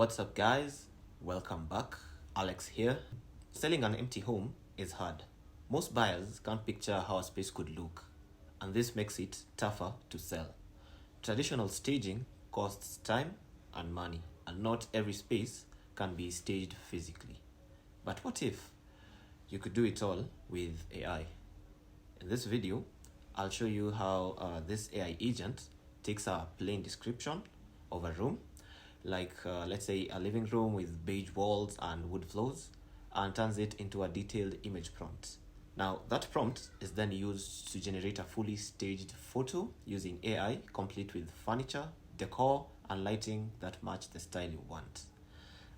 What's up, guys? Welcome back. Alex here. Selling an empty home is hard. Most buyers can't picture how a space could look, and this makes it tougher to sell. Traditional staging costs time and money, and not every space can be staged physically. But what if you could do it all with AI? In this video, I'll show you how this AI agent takes a plain description of a room, like let's say a living room with beige walls and wood floors, and turns it into a detailed image prompt. Now, that prompt is then used to generate a fully staged photo using AI, complete with furniture, decor, and lighting that match the style you want.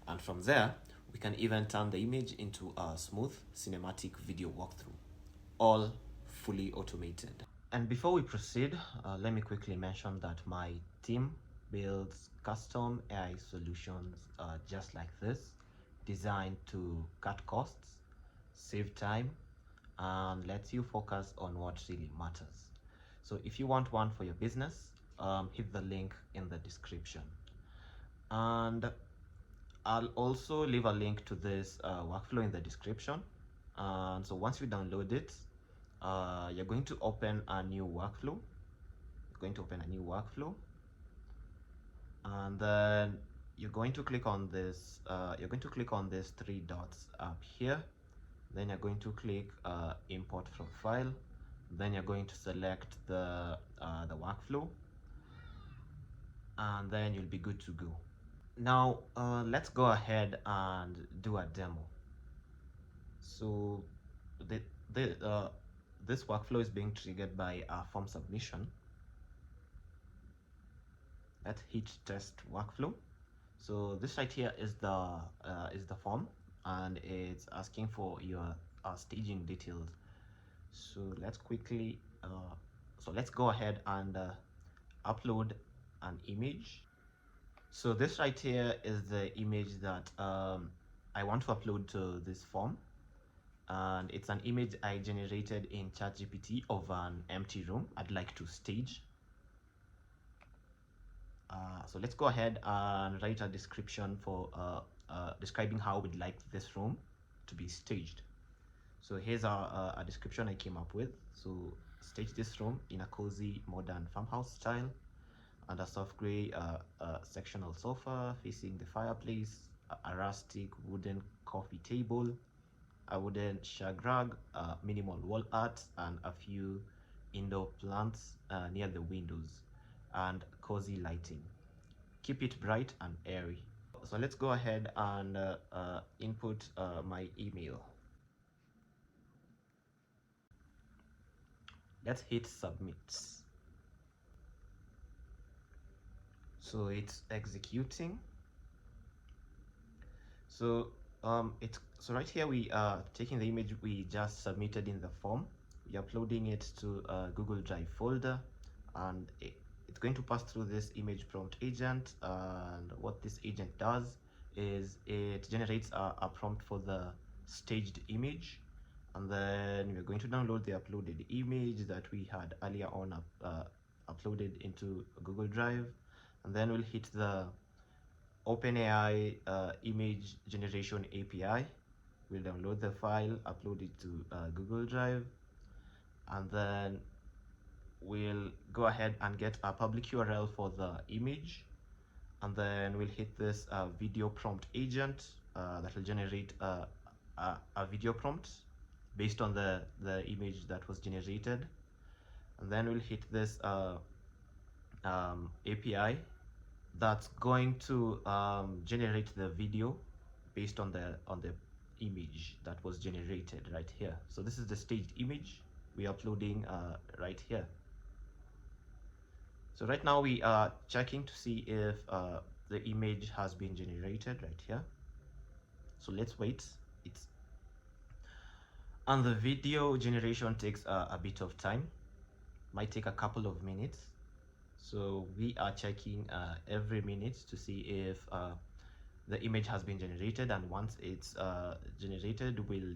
And from there, we can even turn the image into a smooth cinematic video walkthrough, all fully automated. And before we proceed, let me quickly mention that my team builds custom AI solutions just like this, designed to cut costs, save time, and lets you focus on what really matters. So if you want one for your business, hit the link in the description. And I'll also leave a link to this workflow in the description. And so once you download it, you're going to open a new workflow. And then you're going to click on this. Three dots up here. Then you're going to click import from file. Then you're going to select the workflow, and then you'll be good to go. Now let's go ahead and do a demo. So this workflow is being triggered by a form submission. Let's hit test workflow. So this right here is the form, and it's asking for your staging details. So let's quickly let's go ahead and upload an image. So this right here is the image that I want to upload to this form, and it's an image I generated in ChatGPT of an empty room I'd like to stage. So let's go ahead and write a description for describing how we'd like this room to be staged. So here's a description I came up with. So stage this room in a cozy modern farmhouse style, and a soft gray sectional sofa facing the fireplace, a rustic wooden coffee table, a wooden shag rug, minimal wall art, and a few indoor plants near the windows, and cozy lighting. Keep it bright and airy. So let's go ahead and input my email. Let's hit submit. So it's executing. So right here we are taking the image we just submitted in the form. We're uploading it to a Google Drive folder, and it's going to pass through this image prompt agent. And what this agent does is it generates a prompt for the staged image, and then we're going to download the uploaded image that we had earlier on uploaded into Google Drive, and then we'll hit the OpenAI image generation API. We'll download the file, upload it to Google Drive, and then we'll go ahead and get a public URL for the image, and then we'll hit this video prompt agent that will generate a video prompt based on the image that was generated, and then we'll hit this API that's going to generate the video based on the image that was generated right here. So this is the staged image we're uploading right here. So right now we are checking to see if the image has been generated right here. So let's wait. And the video generation takes a bit of time, might take a couple of minutes. So we are checking every minute to see if the image has been generated, and once it's generated, we'll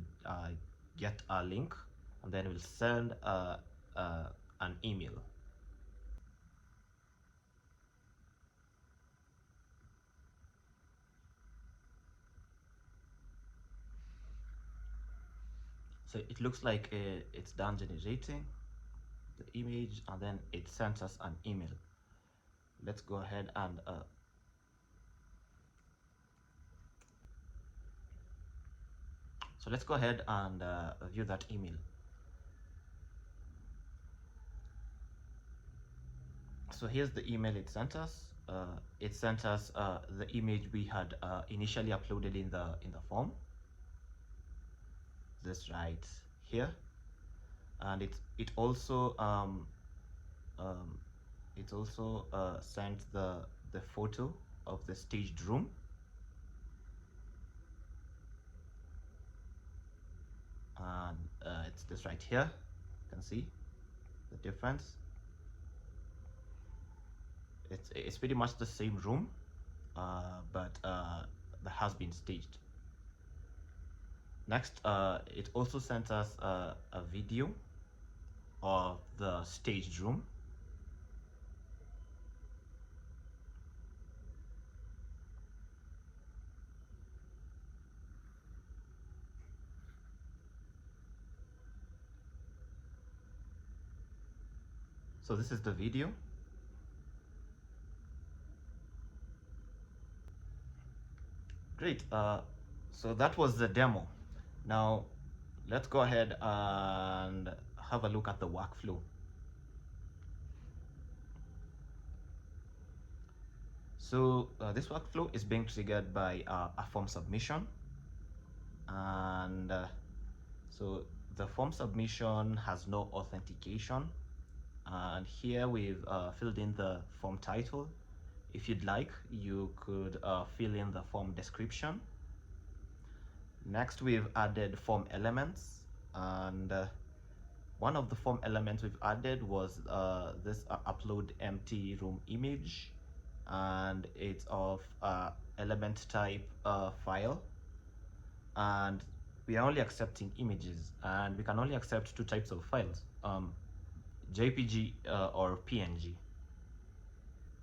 get a link, and then we'll send an email. So it looks like it's done generating the image, and then it sent us an email. Let's go ahead and view that email. So here's the email it sent us. It sent us the image we had initially uploaded in the form. This right here, and it also sent the photo of the staged room. And it's this right here. You can see the difference. It's pretty much the same room, but that has been staged. Next, it also sent us a video of the staged room. So this is the video. Great. So that was the demo. Now let's go ahead and have a look at the workflow. So this workflow is being triggered by a form submission, and so the form submission has no authentication, and here we've filled in the form title. If you'd like, you could fill in the form description. Next, we've added form elements, and one of the form elements we've added was this upload empty room image, and it's of element type file, and we are only accepting images, and we can only accept two types of files, JPG or PNG.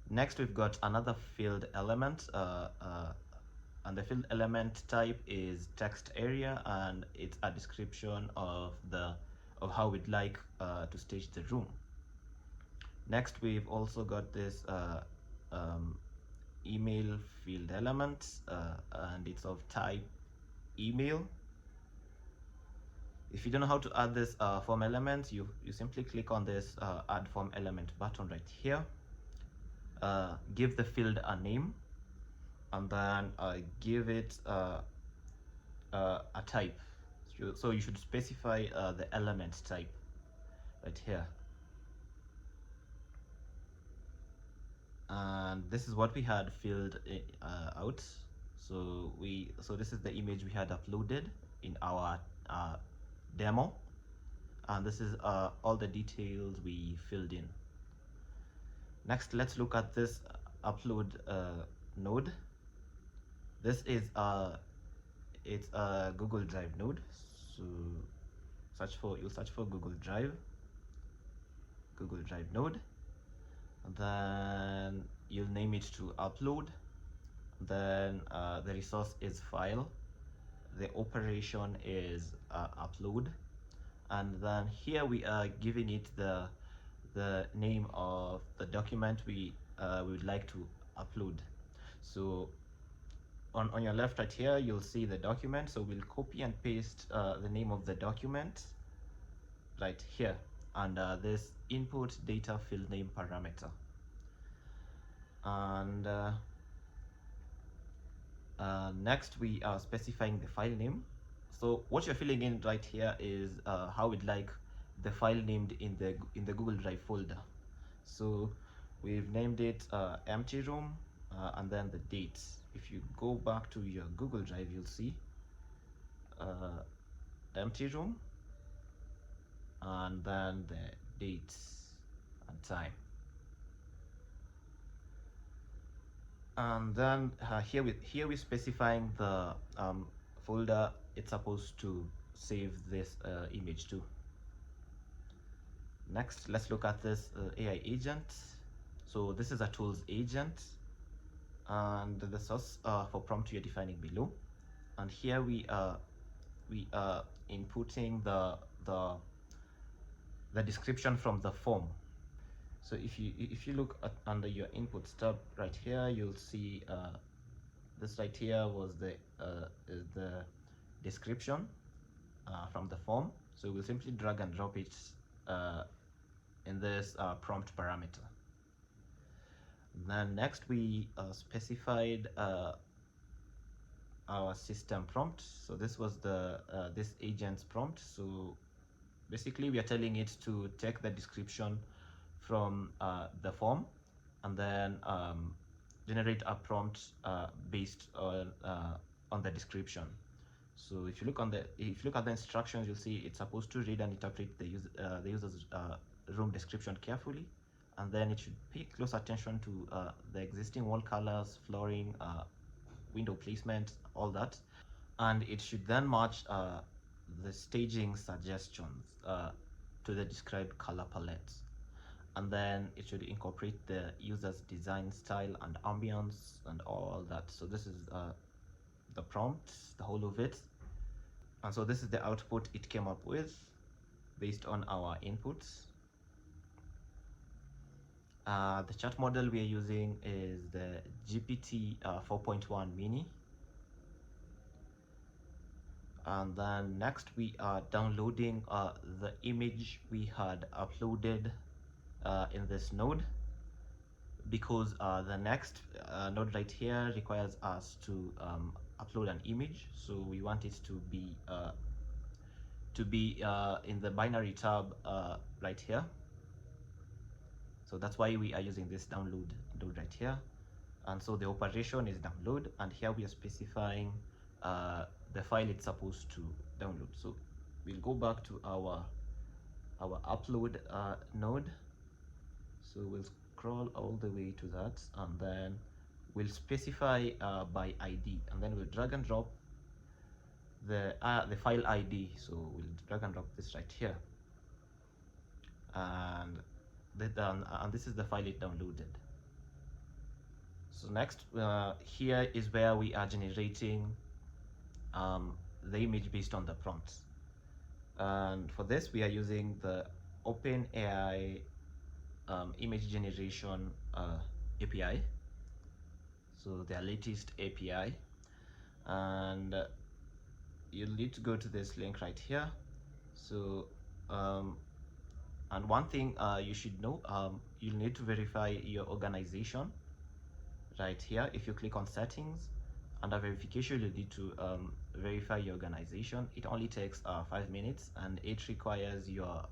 Next, we've got another field element, and the field element type is text area, and it's a description of how we'd like to stage the room. Next, we've also got this email field element, and it's of type email. If you don't know how to add this form element, you simply click on this add form element button right here. Give the field a name, and then give it a type. So you should specify the element type right here. And this is what we had filled out. So this is the image we had uploaded in our demo, and this is all the details we filled in. Next, let's look at this upload node. This is it's a Google Drive node. So you'll search for Google Drive node, and then you'll name it to upload. Then the resource is file, the operation is upload, and then here we are giving it the name of the document we would like to upload. So on your left right here, you'll see the document. So we'll copy and paste the name of the document right here under this input data field name parameter. And next, we are specifying the file name. So what you're filling in right here is how we'd like the file named in the Google Drive folder. So we've named it empty room, and then the dates. If you go back to your Google Drive, you'll see empty room, and then the dates and time. And then here we're specifying the folder it's supposed to save this image to. Next, let's look at this AI agent. So this is a tools agent, and the source for prompt we are defining below. And here we we are inputting the description from the form. So if you look at under your inputs tab right here, you'll see this right here was is the description from the form. So we'll simply drag and drop it uh, in this prompt parameter. Then next we specified our system prompt. So this was the this agent's prompt. So basically we are telling it to take the description from the form and then generate a prompt based on the description. So if you look at the instructions, you'll see it's supposed to read and interpret the user's room description carefully, and then it should pay close attention to the existing wall colors, flooring, window placement, all that, and it should then match the staging suggestions to the described color palette, and then it should incorporate the user's design style and ambience and all that. So this is the prompt, the whole of it, and so this is the output it came up with based on our inputs. The chat model we are using is the GPT 4.1 mini. And then next we are downloading the image we had uploaded in this node, because the next node right here requires us to upload an image. So we want it to be in the binary tab right here. So that's why we are using this download node right here. And so the operation is download, and here we are specifying the file it's supposed to download. So we'll go back to our upload node. So we'll scroll all the way to that, and then we'll specify by ID, and then we'll drag and drop the file ID. So we'll drag and drop this right here, and this is the file it downloaded. So next here is where we are generating the image based on the prompts, and for this we are using the OpenAI image generation API, so their latest API, and you'll need to go to this link right here. So and one thing you should know, you'll need to verify your organization right here. If you click on settings, under verification you need to verify your organization. It only takes 5 minutes, and it requires your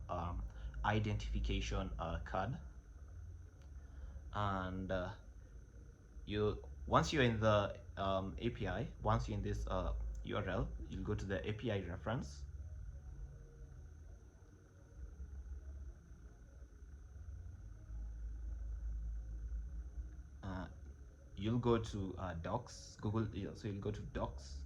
identification card. And once you're in the API, once you're in this URL, you'll go to the API reference, you'll go to docs, Google, so you'll go to docs,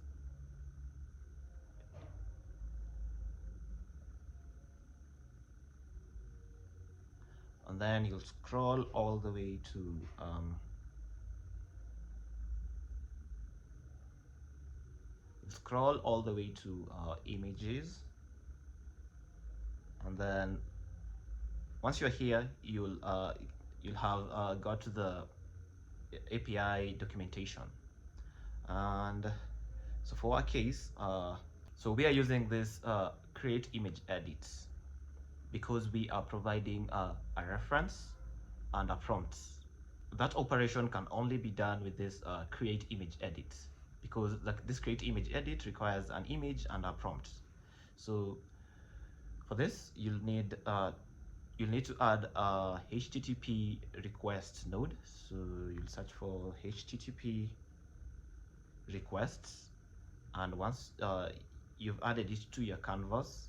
and then you'll scroll all the way to images, and then once you're here, you'll have got to the API documentation. And so for our case, so we are using this create image edits because we are providing a reference and a prompt. That operation can only be done with this create image edit, because this create image edit requires an image and a prompt. So for this, you'll need to add a HTTP request node. So you'll search for HTTP requests, and once you've added it to your canvas,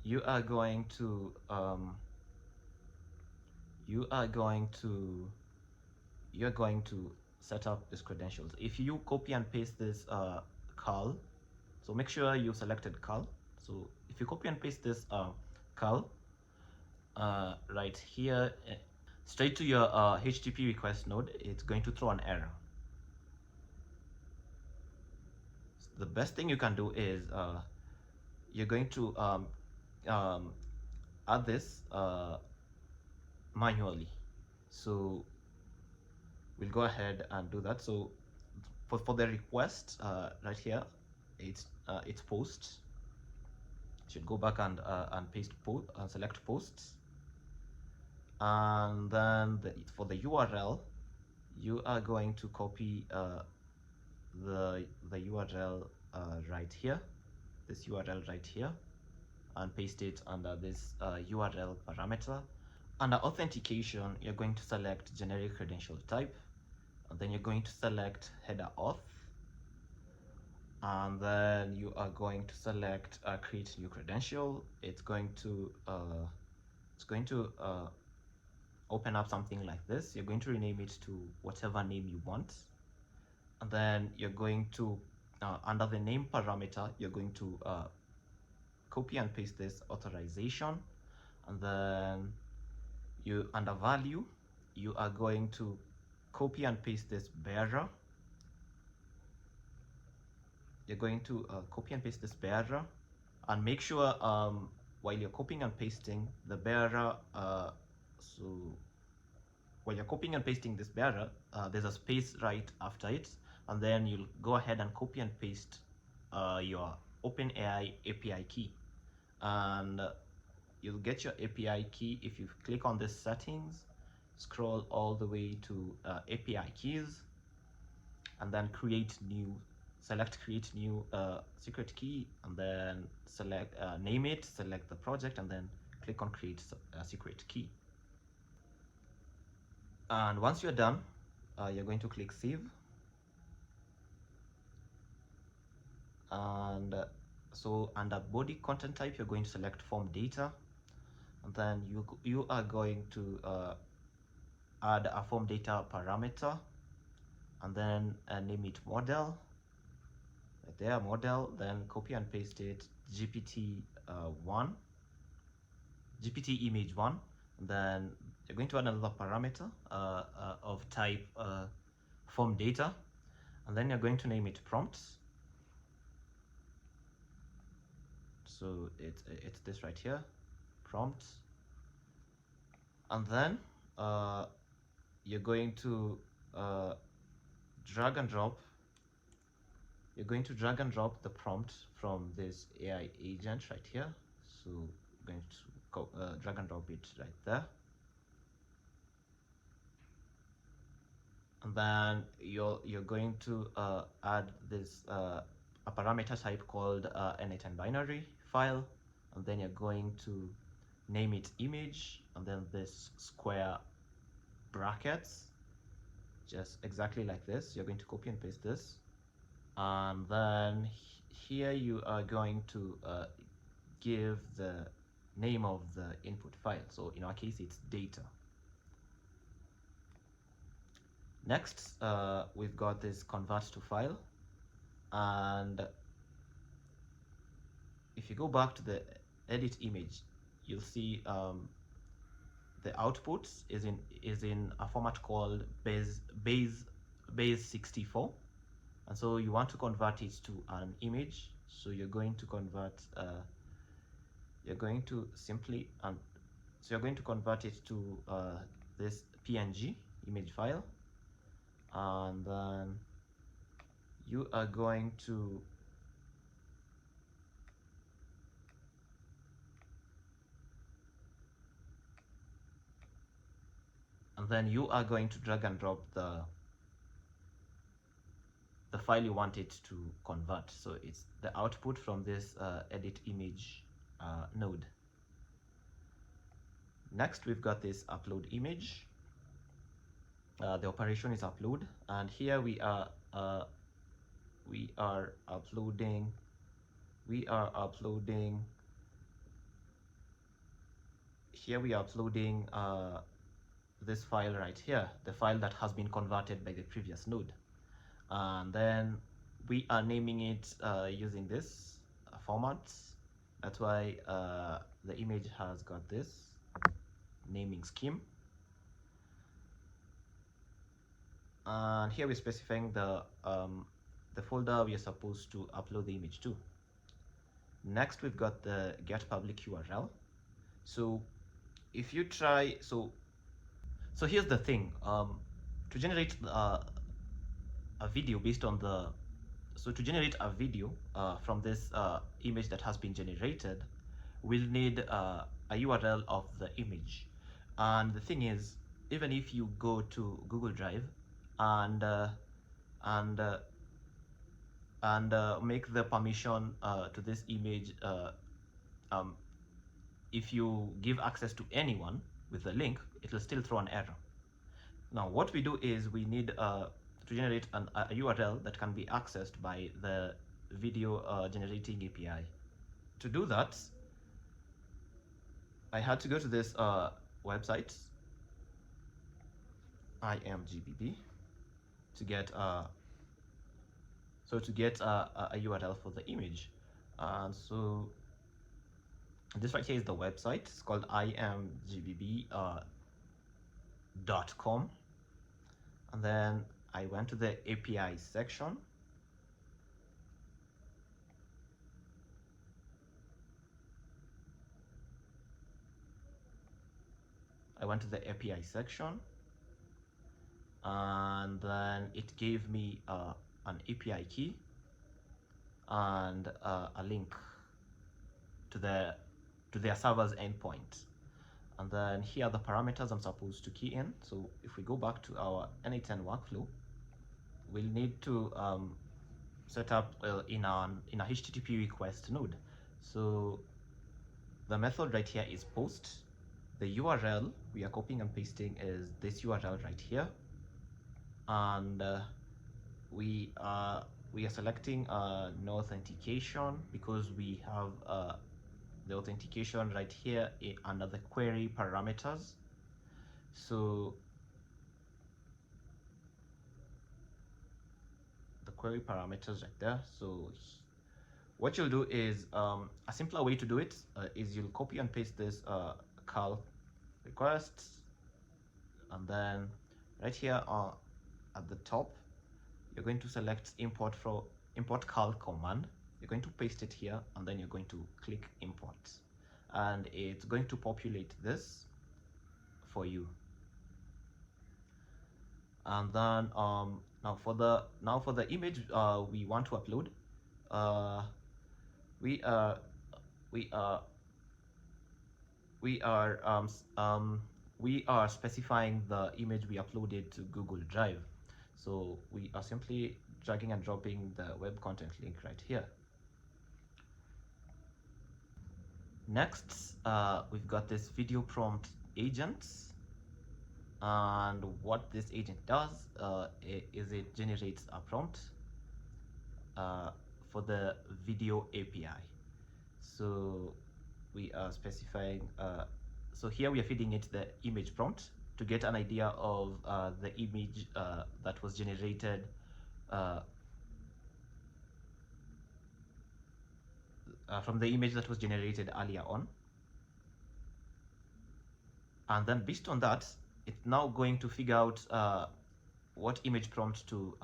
you are going to set up these credentials. If you copy and paste this curl, so make sure you selected curl. So if you copy and paste this curl right here straight to your HTTP request node, it's going to throw an error. the best thing you can do is you're going to um, add this manually. So we'll go ahead and do that. So for the request right here, it's post. Should go back and paste post and select posts, and then for the URL, you are going to copy the URL right here, this URL right here, and paste it under this URL parameter. Under authentication, you're going to select generic credential type, and then you're going to select header auth, and then you are going to select create new credential. It's going to open up something like this. You're going to rename it to whatever name you want, and then you're going to under the name parameter, you're going to copy and paste this authorization, and then you under value, you are going to copy and paste this bearer. You're going to copy and paste this bearer, and make sure while you're copying and pasting the bearer, so while you're copying and pasting this bearer, there's a space right after it, and then you'll go ahead and copy and paste your OpenAI API key, and you'll get your API key if you click on this settings, scroll all the way to API keys, and then select create new secret key, and then select name it, select the project, and then click on create secret key. And once you're done, you're going to click save, and so under body content type, you're going to select form data, and then you are going to add a form data parameter, and then name it model right there, model, then copy and paste it GPT image 1, and then you're going to add another parameter of type form data, and then you're going to name it prompt. So it's this right here, prompt, and then you're going to drag and drop. You're going to drag and drop the prompt from this AI agent right here. So you're going to drag and drop it right there. And then you're going to add this a parameter type called n8n binary file, and then you're going to name it image, and then this square brackets, just exactly like this. You're going to copy and paste this, and then here you are going to give the name of the input file. So in our case, it's data. Next, we've got this convert to file, and if you go back to the edit image, you'll see the output is in a format called base 64, and so you want to convert it to an image. So you're going to convert you're going to convert it to this PNG image file, and then you are going to drag and drop the file you want it to convert. So it's the output from this edit image node. Next, we've got this upload image. The operation is upload, and here we are uploading this file right here, the file that has been converted by the previous node, and then we are naming it using this format. That's why the image has got this naming scheme, and here we're specifying the the folder we are supposed to upload the image to. Next, we've got the get public URL. So if you try, so here's the thing. To generate a video based on the, so to generate a video from this image that has been generated, we'll need a URL of the image. And the thing is, even if you go to Google Drive and and uh, make the permission to this image, um, if you give access to anyone with the link, it will still throw an error. Now, what we do is we need to generate a URL that can be accessed by the video generating API. To do that, I had to go to this website, IMGBB, to get a URL for the image. And so this right here is the website. It's called imgbb.com. And then I went to the API section. And then it gave me an API key and a link to their server's endpoint. And then here are the parameters I'm supposed to key in. So if we go back to our n8n workflow, we'll need to set up in a HTTP request node. So the method right here is post. The URL we are copying and pasting is this URL right here, and we are selecting no authentication because we have the authentication right here under the query parameters. So the query parameters right there. So what you'll do is a simpler way to do it is you'll copy and paste this cal request, and then right here at the top you're going to select import cal command. You're going to paste it here, and then you're going to click import, and it's going to populate this for you. And then now for the image we want to upload, we are specifying the image we uploaded to Google Drive. So we are simply dragging and dropping the web content link right here. Next, we've got this video prompt agent, and what this agent does is it generates a prompt for the video API. So we are specifying, so here we are feeding it the image prompt to get an idea of the image that was generated from the image that was generated earlier on. And then based on that, it's now going to figure out what image prompt to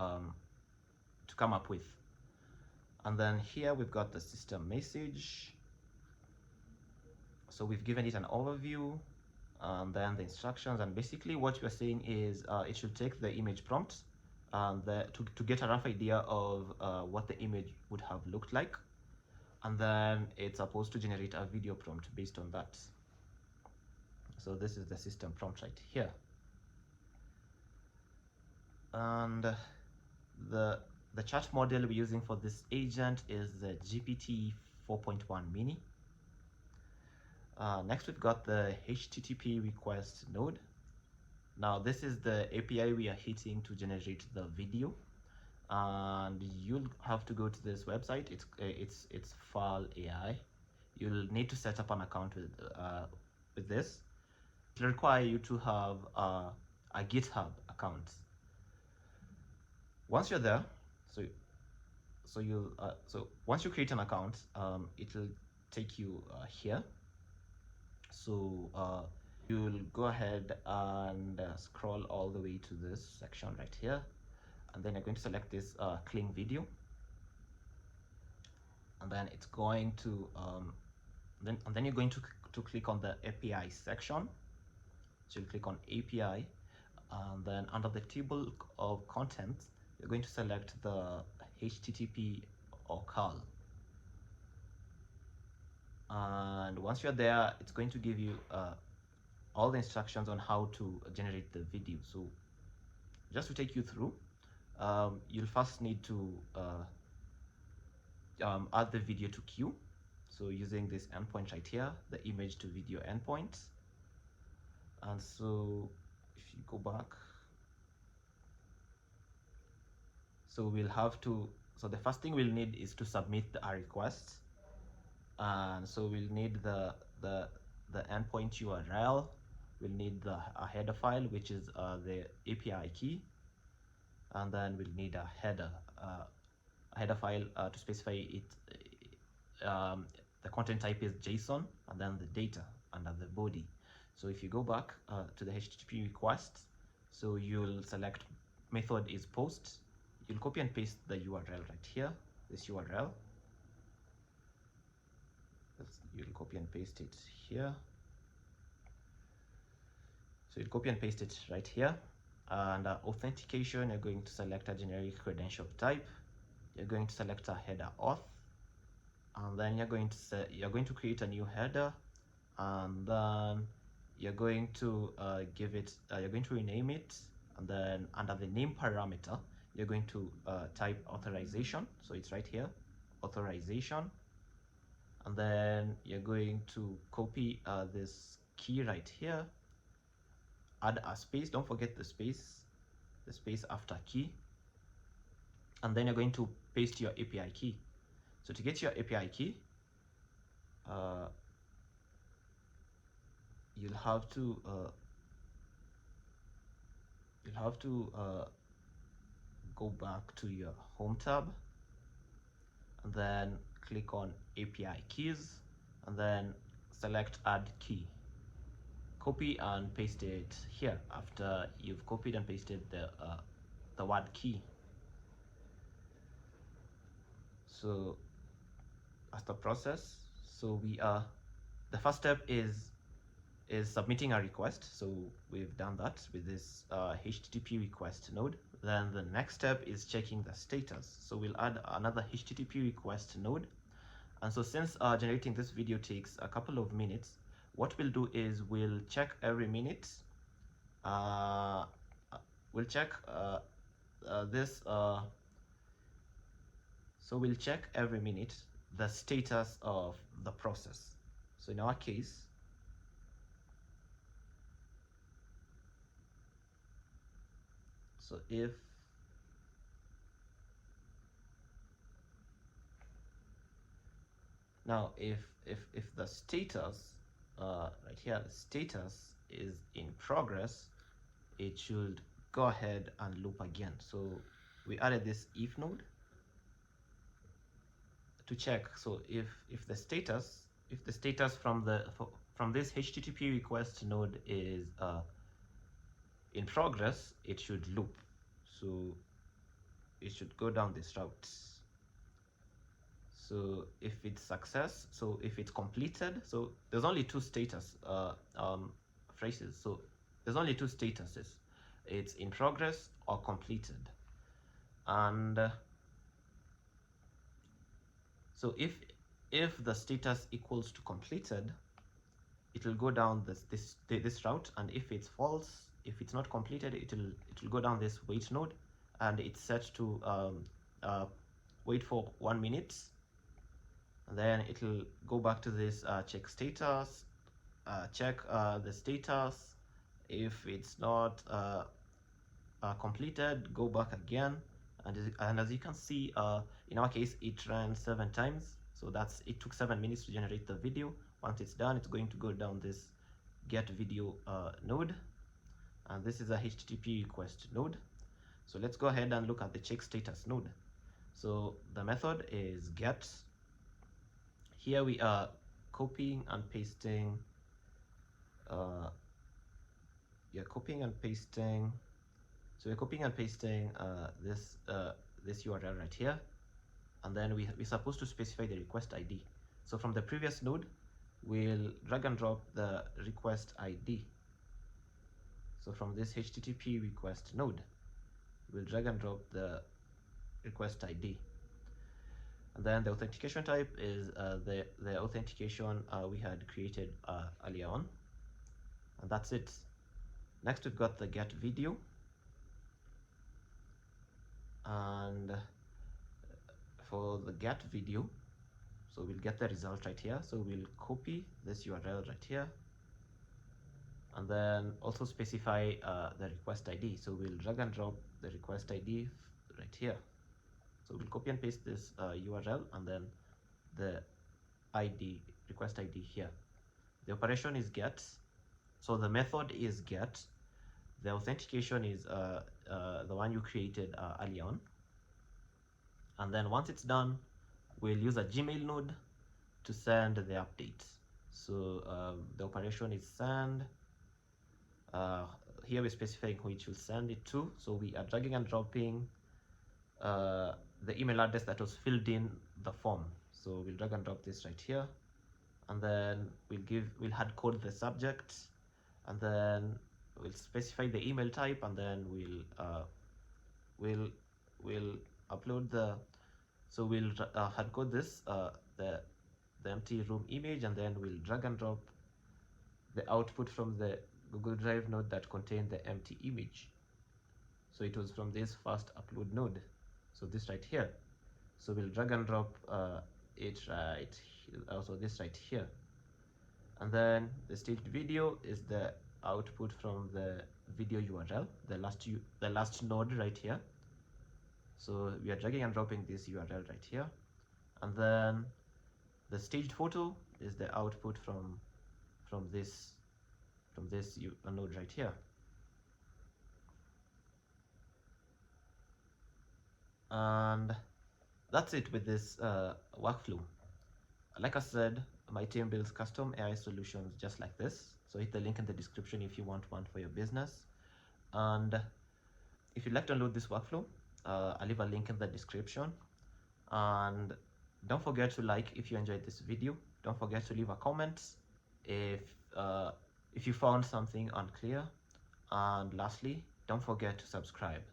come up with. And then here we've got the system message. So we've given it an overview, and then the instructions, and basically what we're saying is it should take the image prompt and to get a rough idea of what the image would have looked like, and then it's supposed to generate a video prompt based on that. So this is the system prompt right here. And the chat model we're using for this agent is the GPT 4.1 mini. Next, we've got the HTTP request node. Now this is the API we are hitting to generate the video, and you'll have to go to this website. It's File AI. You'll need to set up an account with this. It'll require you to have a GitHub account. Once you're there, so once you create an account, it'll take you here. So you'll go ahead and scroll all the way to this section right here, and then you're going to select this clean video. and then it's going to then you're going to click on the API section. So you click on API, and then under the table of contents, you're going to select the HTTP or curl. And once you're there, it's going to give you all the instructions on how to generate the video. So just to take you through, you'll first need to add the video to queue. So using this endpoint right here, the image to video endpoint. And so if you go back, so we'll have to, so the first thing we'll need is to submit a request. And so we'll need the endpoint URL. We'll need a header file, which is the API key, and then we'll need a header file to specify it. The content type is JSON, and then the data under the body. So if you go back to the HTTP request, so you'll select method is post. You'll copy and paste the URL right here, this URL. You'll copy and paste it here. So you'll copy and paste it right here. And authentication, you're going to select a generic credential type. You're going to select a header auth, and then you're going to create a new header, and then you're going to you're going to rename it, and then under the name parameter, you're going to type authorization. So it's right here, authorization. And then you're going to copy this key right here, add a space, don't forget the space after key, and then you're going to paste your API key. So to get your API key, you'll have to go back to your home tab, and then click on API keys, and then select add key. Copy and paste it here after you've copied and pasted the word key. So as the process, so the first step is submitting a request. So we've done that with this HTTP request node. Then the next step is checking the status. So we'll add another HTTP request node. And so since generating this video takes a couple of minutes, what we'll do is we'll check every minute. We'll check this. So we'll check every minute the status of the process. So in our case, so if the status right here, the status is in progress, it should go ahead and loop again. So we added this if node to check. So if the status from this HTTP request node is in progress, it should loop. So it should go down this route. So if it's success, so if it's completed, so there's only two status phrases. So there's only two statuses. It's in progress or completed. And so if the status equals to completed, it will go down this route, and if it's false, if it's not completed, it will go down this wait node, and it's set to wait for 1 minute, and then it will go back to this check status, check the status. If it's not completed, go back again, and as you can see, in our case it ran 7 times. So it took 7 minutes to generate the video. Once it's done, it's going to go down this get video node, and this is a HTTP request node. So let's go ahead and look at the check status node. So the method is get. Here we are copying and pasting. You're copying and pasting. So we're copying and pasting this URL right here. and then we're supposed to specify the request ID. So from the previous node, we'll drag and drop the request ID. So from this HTTP request node, we'll drag and drop the request ID. And then the authentication type is the authentication we had created earlier on. And that's it. Next, we've got the get video. And for the get video, so we'll get the result right here. So we'll copy this URL right here, and then also specify the request ID. So we'll drag and drop the request ID right here. So we'll copy and paste this URL and then the ID, request ID here. The operation is get. So the method is get. The authentication is the one you created early on. And then once it's done, we'll use a Gmail node to send the update. So the operation is send. Here we're specifying which we'll send it to. So we are dragging and dropping the email address that was filled in the form. So we'll drag and drop this right here, and then we'll hard code the subject, and then we'll specify the email type, and then we'll upload the, so we'll hard code this the empty room image, and then we'll drag and drop the output from the Google Drive node that contained the empty image. So it was from this first upload node, so this right here. So we'll drag and drop it right here, also this right here. And then the staged video is the output from the video URL, the last node right here. So we are dragging and dropping this URL right here. And then the staged photo is the output from this node right here. And that's it with this workflow. Like I said, my team builds custom AI solutions just like this. So hit the link in the description if you want one for your business. And if you'd like to download this workflow, I'll leave a link in the description. And don't forget to like if you enjoyed this video. Don't forget to leave a comment if you found something unclear. And lastly, don't forget to subscribe.